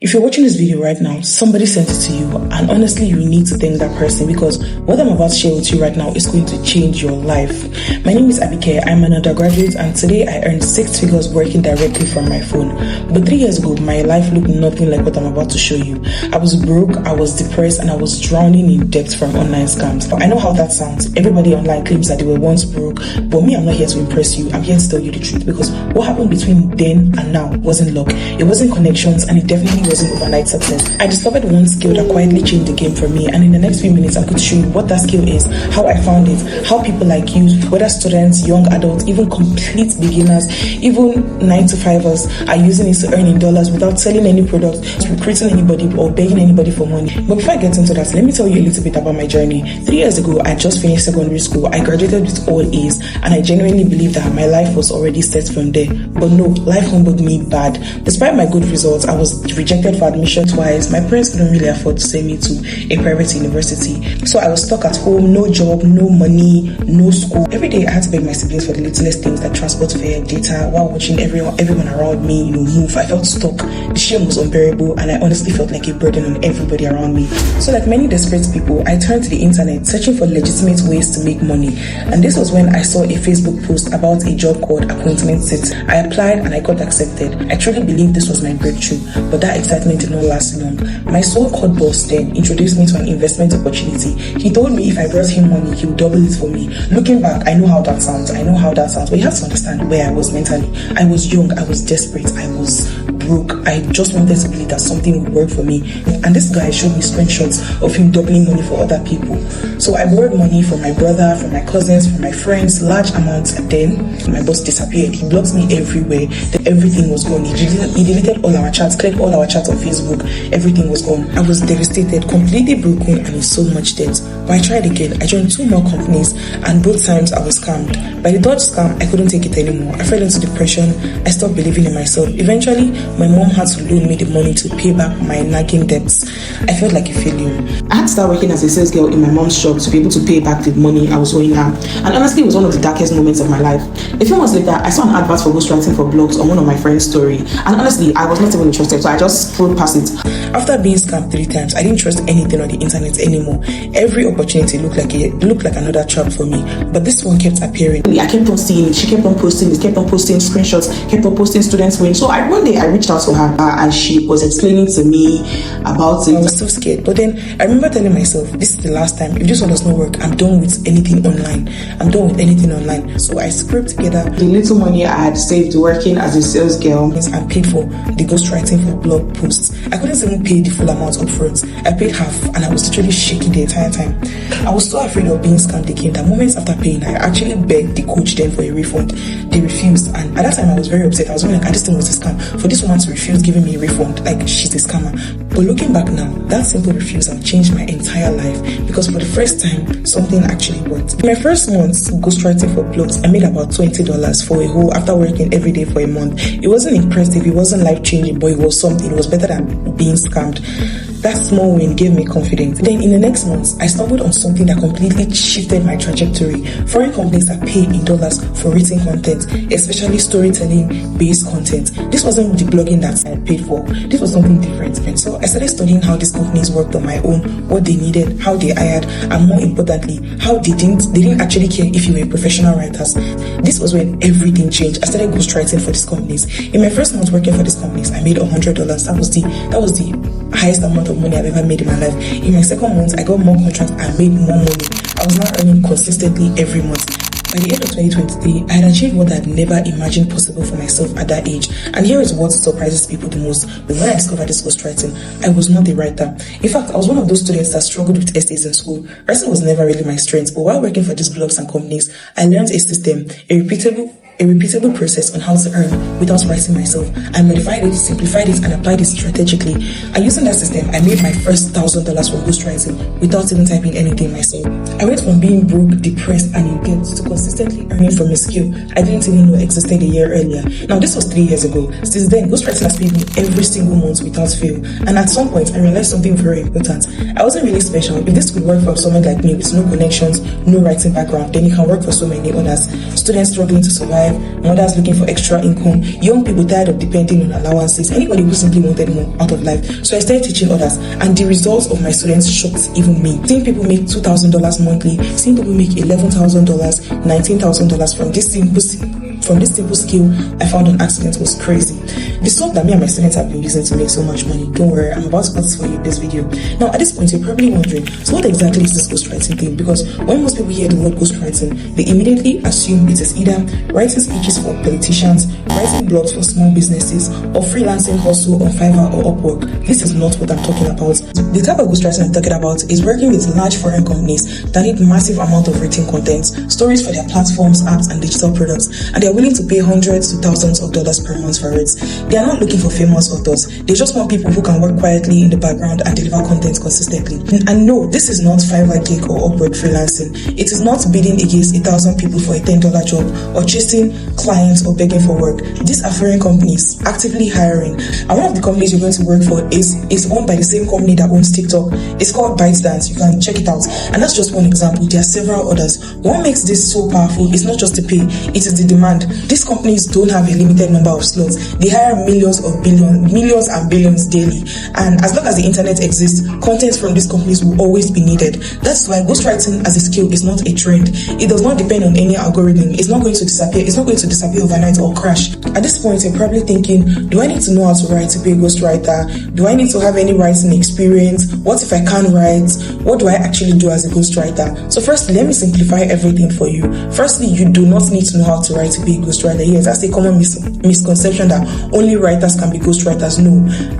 If you're watching this video right now, somebody sent it to you, and honestly, you need to thank that person because what I'm about to share with you right now is going to change your life. My name is Abike. I'm an undergraduate, and today I earned 6 figures working directly from my phone. But 3 years ago, my life looked nothing like what I'm about to show you. I was broke, I was depressed, and I was drowning in debt from online scams. I know how that sounds. Everybody online claims that they were once broke, but me, I'm not here to impress you. I'm here to tell you the truth because what happened between then and now wasn't luck. It wasn't connections, and it definitely wasn't overnight success. I discovered one skill that quietly changed the game for me, and in the next few minutes I'm going to show you what that skill is, how I found it, how people like you, whether students, young adults, even complete beginners, even 9-to-5ers are using it to earn in dollars without selling any product, recruiting anybody or begging anybody for money. But before I get into that, let me tell you a little bit about my journey. 3 years ago, I just finished secondary school. I graduated with all A's, and I genuinely believed that my life was already set from there. But no, life humbled me bad. Despite my good results, I was rejected for admission twice. My parents couldn't really afford to send me to a private university, so I was stuck at home, no job, no money, no school. Every day I had to beg my siblings for the littlest things like transport fare, data, while watching everyone around me, move. I felt stuck. The shame was unbearable, and I honestly felt like a burden on everybody around me. So like many desperate people, I turned to the internet searching for legitimate ways to make money, and this was when I saw a Facebook post about a job called appointment set. I applied and I got accepted. I truly believed this was my breakthrough, but that excitement did not last long. My so-called boss then introduced me to an investment opportunity. He told me if I brought him money, he would double it for me. Looking back, I know how that sounds. But you have to understand where I was mentally. I was young, I was desperate, I was broke. I just wanted to believe that something would work for me. And this guy showed me screenshots of him doubling money for other people. So I borrowed money from my brother, from my cousins, from my friends, large amounts. And then my boss disappeared. He blocked me everywhere. Everything was gone. He deleted all our chats, cleared all our chats on Facebook. Everything was gone. I was devastated, completely broken, and in so much debt. But I tried again. I joined 2 more companies, and both times I was scammed. By the third scam, I couldn't take it anymore. I fell into depression. I stopped believing in myself. Eventually, my mom had to loan me the money to pay back my nagging debts. I felt like a failure. I had to start working as a sales girl in my mom's shop to be able to pay back the money I was owing her. And honestly, it was one of the darkest moments of my life. A few months later, I saw an advert for ghostwriting for blogs on one of my friend's story. And honestly, I was not even interested, so I just scrolled past it. After being scammed 3 times, I didn't trust anything on the internet anymore. Every opportunity looked like another trap for me. But this one kept appearing. I kept on seeing it. She kept on posting it, kept on posting screenshots, kept on posting students' win. So one day I reached out to her and she was explaining to me about it. I was so scared. But then I remember telling myself, this is the last time. If this one does not work, I'm done with anything online. So I scraped together the little money I had saved working as a sales girl and paid for the ghostwriting for blog posts. I couldn't even pay the full amount up front. I paid half, and I was literally shaking the entire time. I was so afraid of being scammed again that moments after paying, I actually begged the coach then for a refund. They refused, and at that time I was very upset. I was like, I just think it was a scam. For this woman to refuse giving me a refund, like she's a scammer. But looking back now, that simple refusal changed my entire life because for the first time, something actually worked. In my first month ghostwriting for blogs, I made about $20 for a whole after working every day for a month. It wasn't impressive, it wasn't life-changing, but it was something. It was better than being scammed. That small win gave me confidence. Then in the next months, I stumbled on something that completely shifted my trajectory. Foreign companies that pay in dollars for written content, especially storytelling-based content. This wasn't the blogging that I paid for. This was something different. And so I started studying how these companies worked on my own, what they needed, how they hired, and more importantly, how they didn't actually care if you were professional writers. This was when everything changed. I started ghostwriting for these companies. In my first month working for these companies, I made $100. That was the highest amount of money I've ever made in my life. In my second month, I got more contracts and made more money. I was now earning consistently every month. By the end of 2023, I had achieved what I had never imagined possible for myself at that age. And here is what surprises people the most. When I discovered this ghostwriting, I was not a writer. In fact, I was one of those students that struggled with essays in school. Writing was never really my strength, but while working for these blogs and companies, I learned a system, a repeatable process on how to earn without writing myself. I modified it, simplified it, and applied it strategically. And using that system, I made my first $1,000 from ghostwriting without even typing anything myself. I went from being broke, depressed, and in debt to consistently earning from a skill I didn't even know existed a year earlier. Now, this was 3 years ago. Since then, ghostwriting has paid me every single month without fail. And at some point, I realized something very important. I wasn't really special. If this could work for someone like me with no connections, no writing background, then it can work for so many others. Students struggling to survive, life, mothers looking for extra income, young people tired of depending on allowances, anybody who simply wanted more out of life. So I started teaching others, and the results of my students shocked even me. Seeing people make $2,000 monthly, seeing people make $11,000, $19,000 from this simple skill I found on accident was crazy. The stuff that me and my students have been using to make so much money, don't worry, I'm about to put this for you in this video. Now at this point you're probably wondering, so what exactly is this ghostwriting thing? Because when most people hear the word ghostwriting, they immediately assume it is either writing speeches for politicians, writing blogs for small businesses, or freelancing hustle on Fiverr or Upwork. This is not what I'm talking about. The type of ghostwriting I'm talking about is working with large foreign companies that need massive amount of written content, stories for their platforms, apps, and digital products, and they're willing to pay hundreds to thousands of dollars per month for it. They are not looking for famous authors. They just want people who can work quietly in the background and deliver content consistently. And no, this is not Fiverr gig or Upwork freelancing. It is not bidding against 1,000 people for a $10 job or chasing clients or begging for work. These are foreign companies actively hiring. And one of the companies you're going to work for is owned by the same company that owns TikTok. It's called ByteDance. You can check it out. And that's just one example. There are several others. What makes this so powerful is not just the pay, it is the demand. These companies don't have a limited number of slots. They hire millions and billions daily. And as long as the internet exists, content from these companies will always be needed. That's why ghostwriting as a skill is not a trend. It does not depend on any algorithm. It's not going to disappear. It's not going to disappear overnight or crash. At this point, you're probably thinking, do I need to know how to write to be a ghostwriter? Do I need to have any writing experience? What if I can't write? What do I actually do as a ghostwriter? So firstly, let me simplify everything for you. Firstly, you do not need to know how to write to be a ghostwriter. Yes, that's a common misconception that only writers can be ghostwriters. No,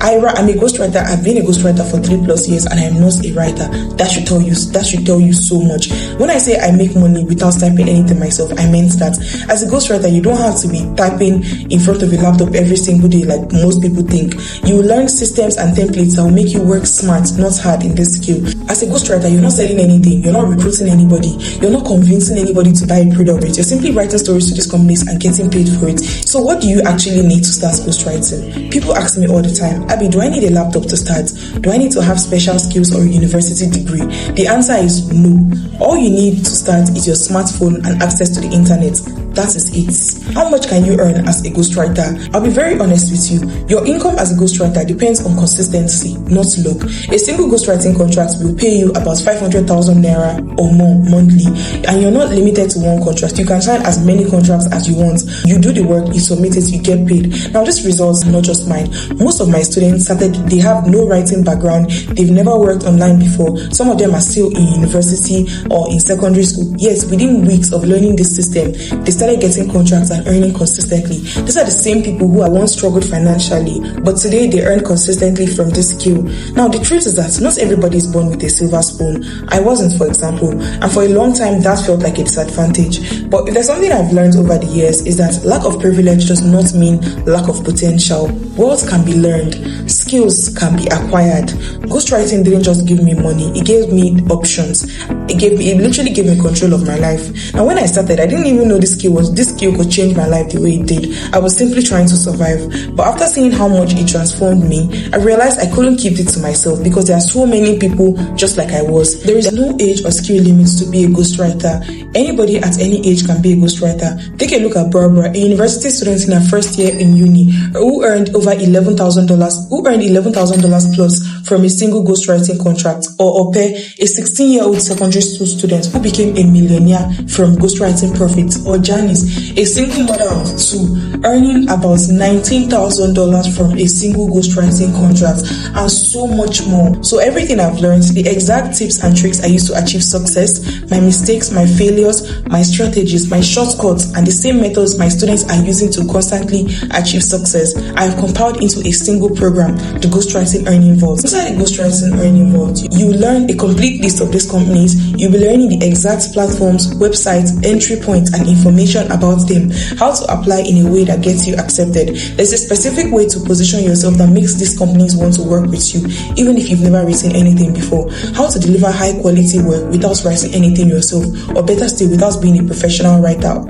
I'm a ghostwriter. I've been a ghostwriter for 3+ years and I'm not a writer. That should tell you so much. When I say I make money without typing anything myself, I meant that as a ghostwriter, you don't have to be typing in front of a laptop every single day like most people think. You will learn systems and templates that will make you work smart, not hard in this skill. As a ghostwriter, you're not selling anything, you're not recruiting anybody, you're not convincing anybody to buy a product. You're simply writing stories to these companies and getting paid for it. So what do you actually need to start ghostwriting? People ask me all the time, Abby, do I need a laptop to start? Do I need to have special skills or a university degree? The answer is no. All you need to start is your smartphone and access to the internet. That is it. How much can you earn as a ghostwriter? I'll be very honest with you. Your income as a ghostwriter depends on consistency, not luck. A single ghostwriting contract will pay you about 500,000 naira or more monthly, and you're not limited to one contract. You can sign as many contracts as you want. You do the work, you submit it, you get paid. Now, these results are not just mine. Most of my students they have no writing background. They've never worked online before. Some of them are still in university or in secondary school. Yes, within weeks of learning this system, they started getting contracts and earning consistently. These are the same people who once struggled financially, but today they earn consistently from this skill. Now, the truth is that not everybody is born with a silver spoon. I wasn't, for example, and for a long time that felt like a disadvantage. But if there's something I've learned over the years is that lack of privilege does not mean lack of potential. Words can be learned, skills can be acquired. Ghostwriting didn't just give me money, it gave me options. It literally gave me control of my life. Now, when I started, I didn't even know this skill could change my life the way it did. I was simply trying to survive. But after seeing how much it transformed me, I realized I couldn't keep it to myself because there are so many people just like I was. There is no age or skill limits to be a ghostwriter. Anybody at any age can be a ghostwriter. Take a look at Barbara, a university student in her first year in uni, who earned over $11,000 plus from a single ghostwriting contract, or Ope, a 16-year-old secondary school student who became a millionaire from ghostwriting profits, or Janice, a single mother of 2, earning about $19,000 from a single ghostwriting contract, and so much more. So everything I've learned, the exact tips and tricks I used to achieve success, my mistakes, my failures, my strategies, my shortcuts, and the same methods my students are using to constantly achieve success, I have compiled into a single program, the Ghostwriting Earning Vault. Inside the Ghostwriting Earning Vault, you learn a complete list of these companies. You'll be learning the exact platforms, websites, entry points, and information about them, how to apply in a way that gets you accepted. There's a specific way to position yourself that makes these companies want to work with you, even if you've never written anything before, how to deliver high quality work without writing anything yourself, or better still, without being a professional writer.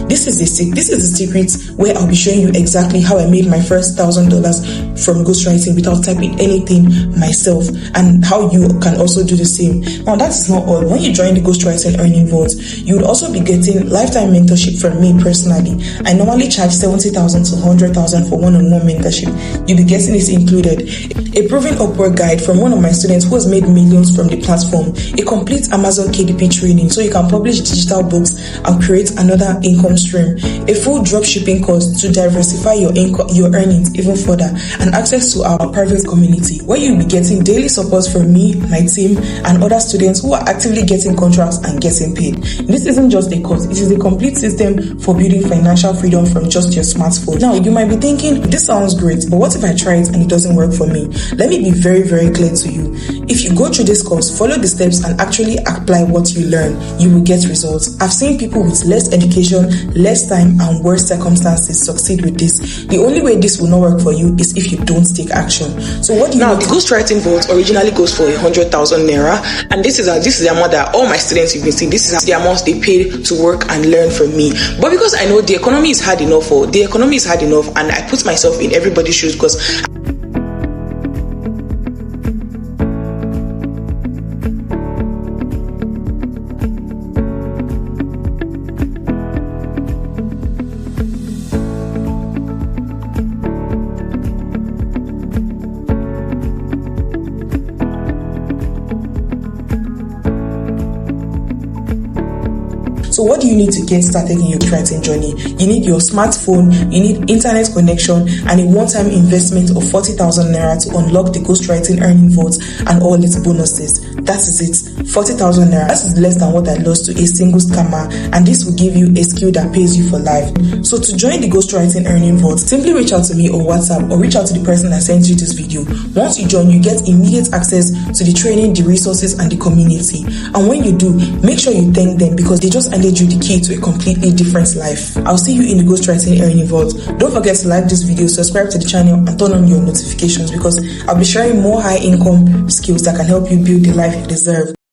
This is the secret where I'll be showing you exactly how I made my first $1,000 from ghostwriting without typing anything myself and how you can also do the same. Now, that is not all. When you join the Ghostwriting Earning Vault, you would also be getting lifetime mentorship from me personally. I normally charge 70,000 to 100,000 for one-on-one mentorship. You'll be getting this included. A proven upward guide from one of my students who has made millions from the platform. A complete Amazon KDP training so you can publish digital books and create another income stream. A full dropshipping course to diversify your earnings even further, and access to our private community where you'll be getting daily support from me, my team, and other students who are actively getting contracts and getting paid. This isn't just a course, it is a complete system for building financial freedom from just your smartphone. Now, you might be thinking, this sounds great, but what if I try it and it doesn't work for me? Let me be very, very clear to you. If you go through this course, follow the steps and actually apply what you learn, you will get results. I've seen people with less education, less time, and worse circumstances succeed with this. The only way this will not work for you is if you don't take action. So what do you now? The Ghostwriting Vault originally goes for 100,000 naira, and this is the amount that all my students you've been seeing. This is the amount they paid to work and learn from me. But because I know the economy is hard enough, and I put myself in everybody's shoes because So what do you need to get started in your writing journey? You need your smartphone, you need internet connection, and a one-time investment of 40,000 naira to unlock the Ghostwriting Earning Vault and all its bonuses. That is it, 40,000 naira. That is less than what I lost to a single scammer, and this will give you a skill that pays you for life. So to join the Ghostwriting Earning Vault, simply reach out to me on WhatsApp or reach out to the person that sent you this video. Once you join, you get immediate access to the training, the resources, and the community. And when you do, make sure you thank them because they just handed you the key to a completely different life. I'll see you in the Ghostwriting Earning Vault. Don't forget to like this video, subscribe to the channel, and turn on your notifications because I'll be sharing more high income skills that can help you build the life you deserve.